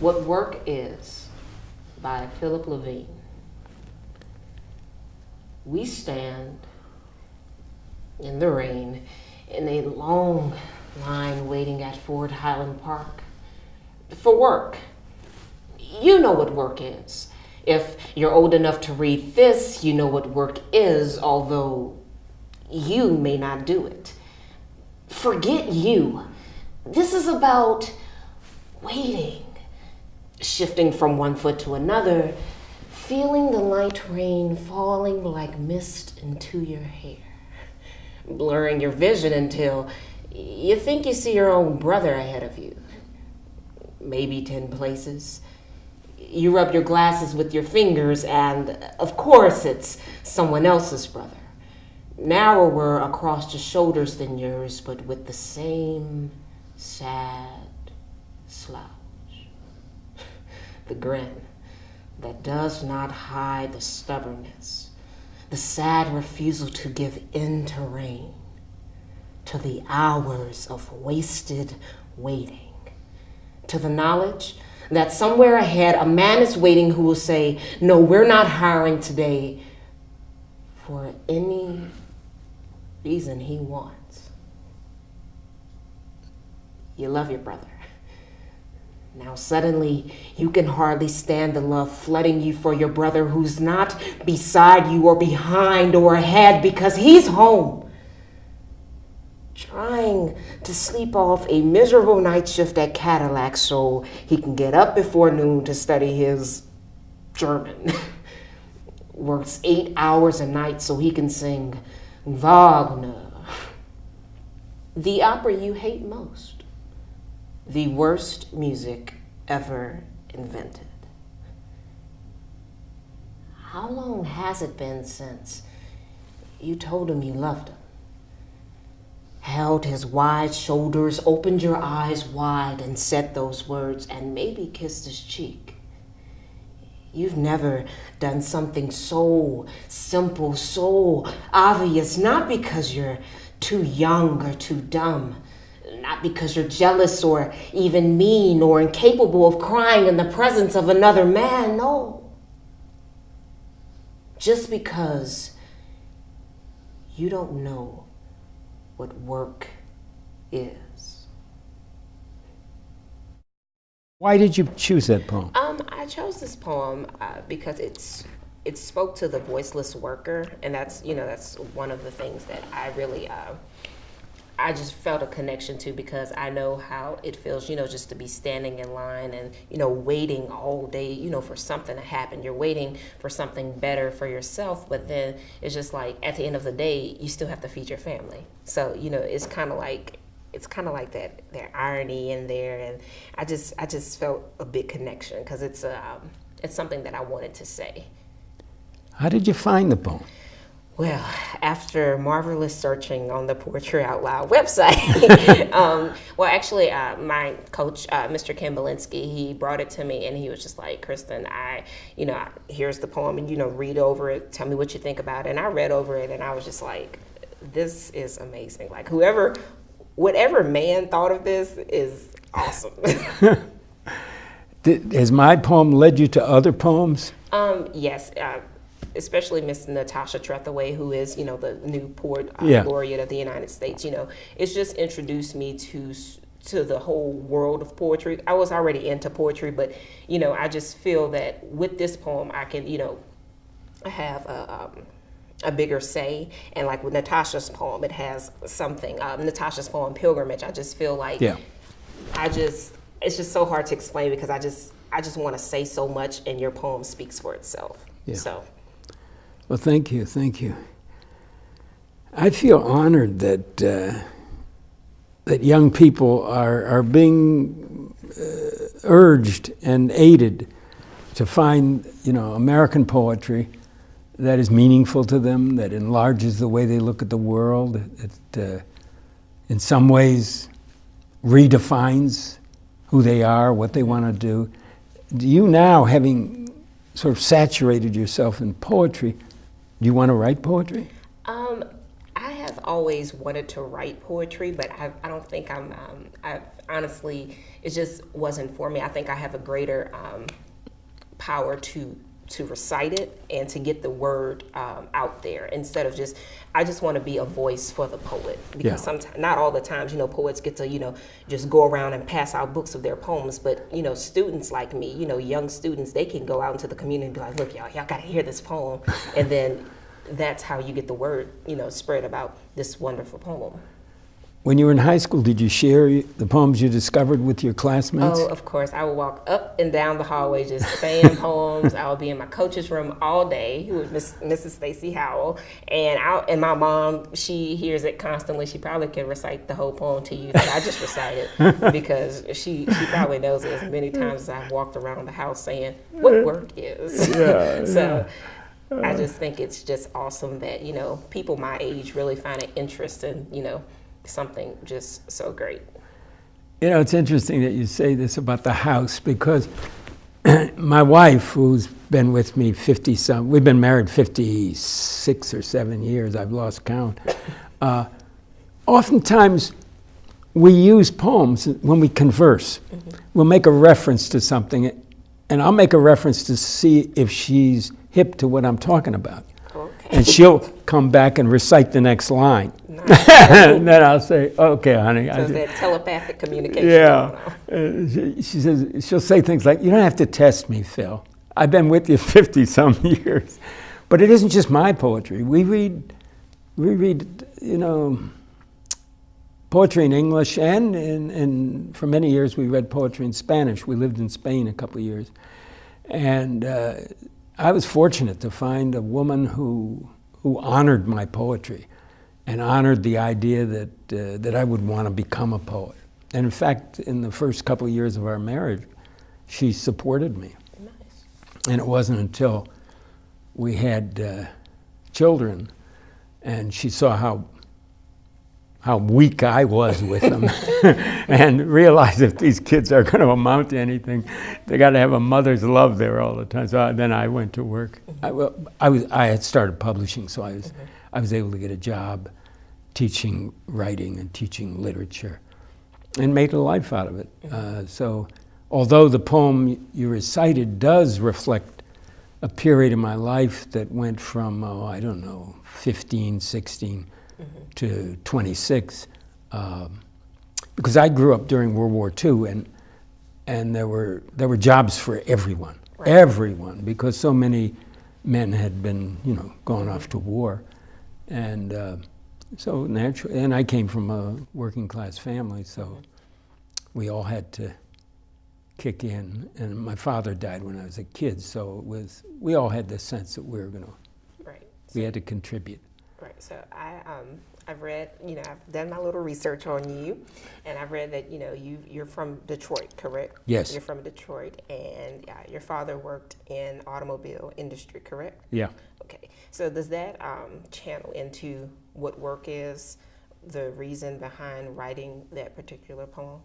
What Work Is by Philip Levine. We stand in the rain in a long line waiting at Ford Highland Park for work. You know what work is. If you're old enough to read this, you know what work is, although you may not do it. Forget you. This is about waiting, shifting from one foot to another, feeling the light rain falling like mist into your hair, blurring your vision until you think you see your own brother ahead of you, maybe 10 places. You rub your glasses with your fingers and, of course, it's someone else's brother, narrower across the shoulders than yours, but with the same sad slouch. The grin that does not hide the stubbornness, the sad refusal to give in to rain, to the hours of wasted waiting, to the knowledge that somewhere ahead a man is waiting who will say, no, we're not hiring today, for any reason he wants. You love your brother. Now suddenly you can hardly stand the love flooding you for your brother who's not beside you or behind or ahead because he's home, trying to sleep off a miserable night shift at Cadillac so he can get up before noon to study his German. Works 8 hours a night so he can sing Wagner, the opera you hate most. The worst music ever invented. How long has it been since you told him you loved him? Held his wide shoulders, opened your eyes wide and said those words and maybe kissed his cheek. You've never done something so simple, so obvious, not because you're too young or too dumb, not because you're jealous or even mean or incapable of crying in the presence of another man, no. Just because you don't know what work is. Why did you choose that poem? I chose this poem because it spoke to the voiceless worker, and that's one of the things that I really I just felt a connection to, because I know how it feels, just to be standing in line and, waiting all day, for something to happen. You're waiting for something better for yourself, but then it's just like at the end of the day, you still have to feed your family. So, it's kind of like that irony in there, and I just felt a big connection because it's something that I wanted to say. How did you find the poem? Well, after marvelous searching on the Poetry Out Loud website, my coach, Mr. Ken Belinsky, he brought it to me and he was just like, Kristen, here's the poem and, read over it, tell me what you think about it. And I read over it and I was just like, this is amazing. Like whatever man thought of this is awesome. Has my poem led you to other poems? Yes. Especially Miss Natasha Trethewey, who is, the new Poet Laureate of the United States. It's just introduced me to the whole world of poetry. I was already into poetry, but, I just feel that with this poem, I can, have a bigger say. And like with Natasha's poem, it has something. Natasha's poem, Pilgrimage, I just feel like, it's just so hard to explain because I just want to say so much, and your poem speaks for itself. Yeah. So. Well, thank you. I feel honored that that young people are being urged and aided to find, American poetry that is meaningful to them, that enlarges the way they look at the world. It in some ways redefines who they are, what they want to do. Do you now, having sort of saturated yourself in poetry, do you want to write poetry? I have always wanted to write poetry, but I don't think I honestly, it just wasn't for me. I think I have a greater power to recite it and to get the word out there instead of just, I just want to be a voice for the poet, because sometimes, not all the times, poets get to, just go around and pass out books of their poems, but, students like me, young students, they can go out into the community and be like, look, y'all got to hear this poem. And then that's how you get the word, spread about this wonderful poem. When you were in high school, did you share the poems you discovered with your classmates? Oh, of course. I would walk up and down the hallway just saying poems. I would be in my coach's room all day, who was Mrs. Stacy Howell. And my mom, she hears it constantly. She probably can recite the whole poem to you that I just recited, because she probably knows it as many times as I've walked around the house saying, what work is? So I just think it's just awesome that, people my age really find an interest in, something just so great. It's interesting that you say this about the house, because my wife, who's been with me 50-some, we've been married 56 or 7 years, I've lost count. Oftentimes, we use poems when we converse. We'll make a reference to something, and I'll make a reference to see if she's hip to what I'm talking about. And she'll come back and recite the next line. Nice. And then I'll say, okay, honey. So it's that telepathic communication. Yeah. She says, she'll say things like, you don't have to test me, Phil. I've been with you 50-some years. But it isn't just my poetry. We read, poetry in English, and for many years we read poetry in Spanish. We lived in Spain a couple of years. And I was fortunate to find a woman who honored my poetry and honored the idea that I would want to become a poet. And in fact, in the first couple of years of our marriage, she supported me. Nice. And it wasn't until we had children and she saw how weak I was with them and realized if these kids are going to amount to anything, they got to have a mother's love there all the time. So then I went to work. I had started publishing, so I was able to get a job teaching writing and teaching literature and made a life out of it. So although the poem you recited does reflect a period in my life that went from, 15, 16, to 26, because I grew up during World War II, and there were jobs for everyone, everyone, because so many men had been gone off to war, and so naturally, and I came from a working class family, so we all had to kick in, and my father died when I was a kid, so we all had this sense that we were going to, we had to contribute. Right. So I've read, I've done my little research on you, and I've read that, you're from Detroit, correct? Yes. You're from Detroit, and your father worked in automobile industry, correct? Yeah. Okay. So does that channel into what work is, the reason behind writing that particular poem?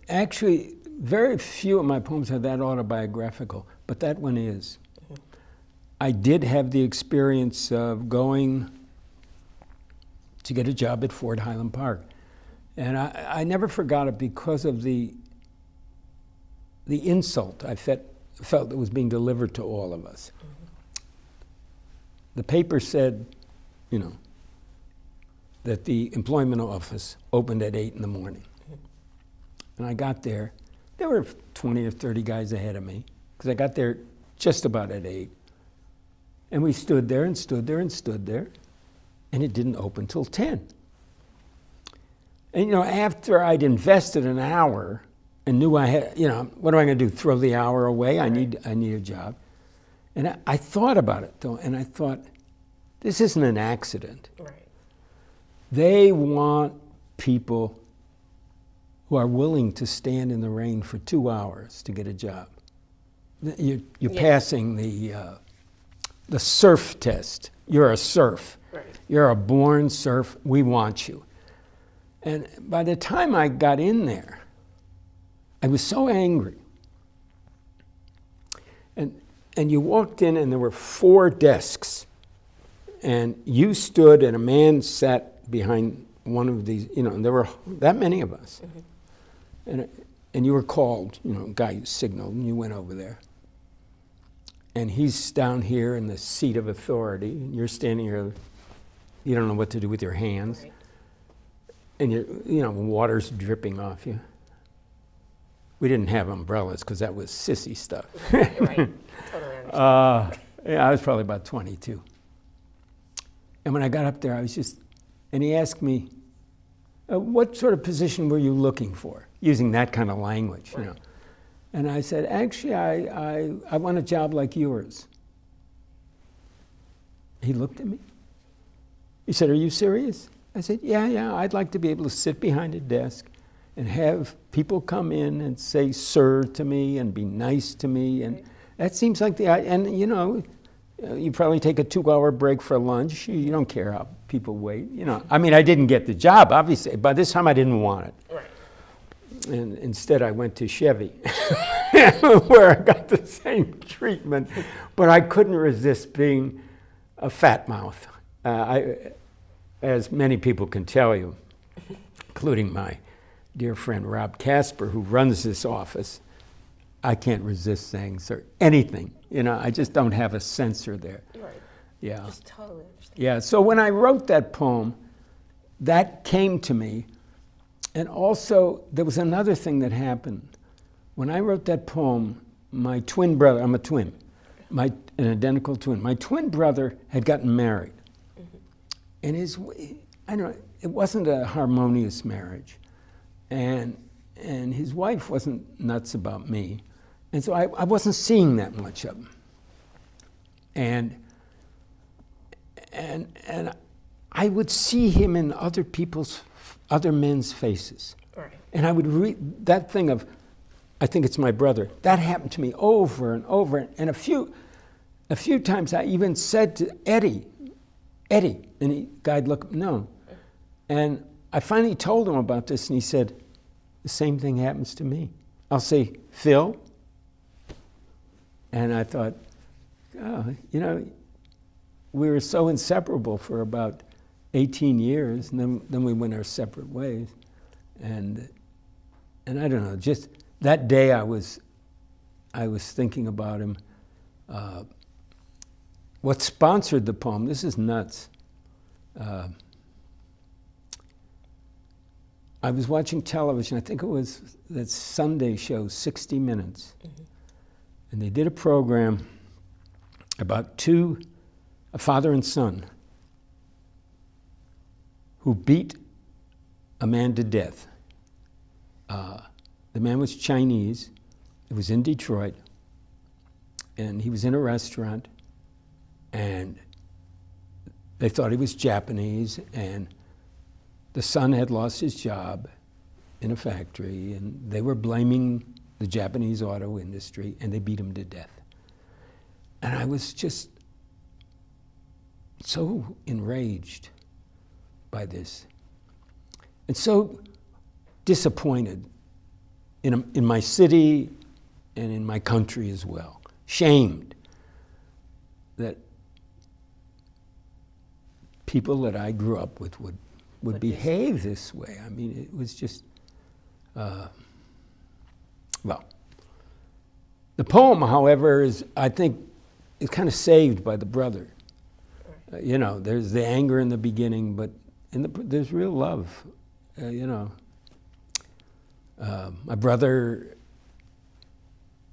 Actually, very few of my poems are that autobiographical, but that one is. I did have the experience of going to get a job at Ford Highland Park. And I never forgot it because of the insult I felt that was being delivered to all of us. The paper said, that the employment office opened at 8 in the morning. And I got there. There were 20 or 30 guys ahead of me, because I got there just about at 8. And we stood there and stood there and stood there, and it didn't open till 10. And after I'd invested an hour and knew I had, what am I going to do? Throw the hour away? I need a job. And I thought about it though, and I thought, this isn't an accident. Right. They want people who are willing to stand in the rain for 2 hours to get a job. You're passing the surf test. You're a serf. Right. You're a born serf. We want you. And by the time I got in there, I was so angry. And you walked in and there were 4 desks. And you stood and a man sat behind one of these, you know, and there were that many of us. And you were called, you know, guy signaled, and you went over there. And he's down here in the seat of authority, and you're standing here, you don't know what to do with your hands. Right. And you know, water's dripping off you. We didn't have umbrellas because that was sissy stuff. Right. Totally understand. Yeah, I was probably about 22. And when I got up there, I was just, and he asked me, what sort of position were you looking for? Using that kind of language, you know. And I said, actually, I want a job like yours. He looked at me. He said, are you serious? I said, yeah, I'd like to be able to sit behind a desk and have people come in and say sir to me and be nice to me. And that seems like and you know, you probably take a 2-hour break for lunch. You don't care how people wait, you know. I mean, I didn't get the job, obviously. By this time, I didn't want it. Right. And instead, I went to Chevy, where I got the same treatment. But I couldn't resist being a fat mouth. As many people can tell you, including my dear friend Rob Casper, who runs this office, I can't resist saying sir, anything. You know, I just don't have a censor there. Right. Yeah. Just totally understand. Yeah, so when I wrote that poem, that came to me. And also, there was another thing that happened. When I wrote that poem, my twin brother, I'm a twin, an identical twin. My twin brother had gotten married. And I don't know, it wasn't a harmonious marriage. And his wife wasn't nuts about me. And so I wasn't seeing that much of him. And I would see him in other men's faces. Right. And I would read that thing of, I think it's my brother. That happened to me over and over. And a few times I even said to Eddie, and guy'd look, no. And I finally told him about this, and he said, the same thing happens to me. I'll say, Phil. And I thought, oh, you know, we were so inseparable for about 18 years, and then we went our separate ways. And I don't know, just that day I was thinking about him. What sponsored the poem, this is nuts. I was watching television, I think it was that Sunday show, 60 Minutes. And they did a program about a father and son, who beat a man to death. The man was Chinese. It was in Detroit. And he was in a restaurant. And they thought he was Japanese. And the son had lost his job in a factory. And they were blaming the Japanese auto industry. And they beat him to death. And I was just so enraged by this, and so disappointed in my city and in my country as well. Shamed that people that I grew up with would behave this way. I mean, it was just, well. The poem, however, I think, is kind of saved by the brother. You know, there's the anger in the beginning, but there's real love, you know. My brother,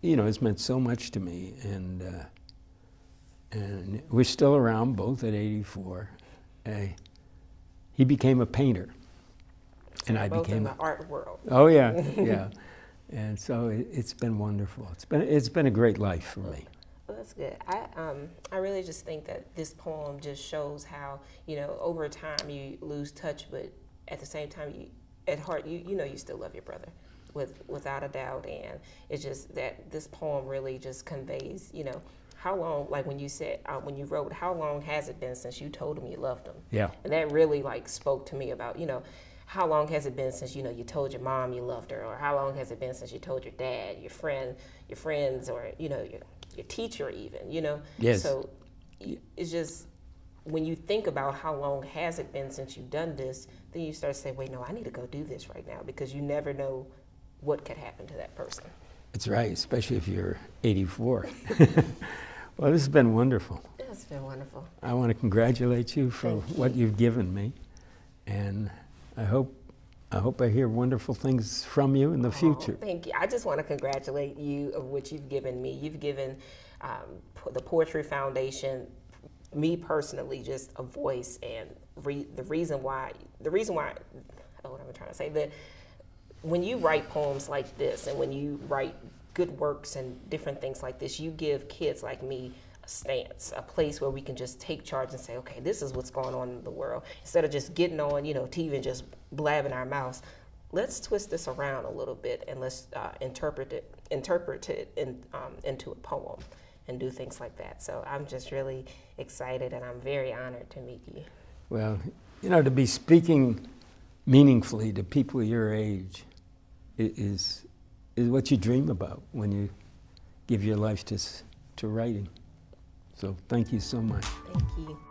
you know, has meant so much to me, and we're still around, both at 84. He became a painter, and I both became in the art world. Oh yeah, yeah, and so it's been wonderful. It's been a great life for me. Well, that's good. I really just think that this poem just shows how, you know, over time you lose touch, but at the same time, at heart, you know you still love your brother, without a doubt. And it's just that this poem really just conveys, you know, how long, like when you said, when you wrote, how long has it been since you told him you loved him? Yeah. And that really like spoke to me about, you know, how long has it been since, you know, you told your mom you loved her, or how long has it been since you told your dad, your friends, or, you know, your teacher even, you know? Yes. So it's just, when you think about how long has it been since you've done this, then you start to say, wait, no, I need to go do this right now, because you never know what could happen to that person. It's right, especially if you're 84. Well, this has been wonderful. It's been wonderful. I want to congratulate you for what you've given me, and I hope I hear wonderful things from you in the future. Thank you. I just want to congratulate you of what you've given me. You've given the Poetry Foundation, me personally, just a voice, and the reason why, what am I trying to say? That when you write poems like this, and when you write good works and different things like this, you give kids like me a stance, a place where we can just take charge and say, okay, this is what's going on in the world. Instead of just getting on, TV and just blabbing our mouths, let's twist this around a little bit, and let's interpret it into a poem and do things like that. So I'm just really excited, and I'm very honored to meet you. Well, to be speaking meaningfully to people your age is what you dream about when you give your life to writing. So thank you so much. Thank you.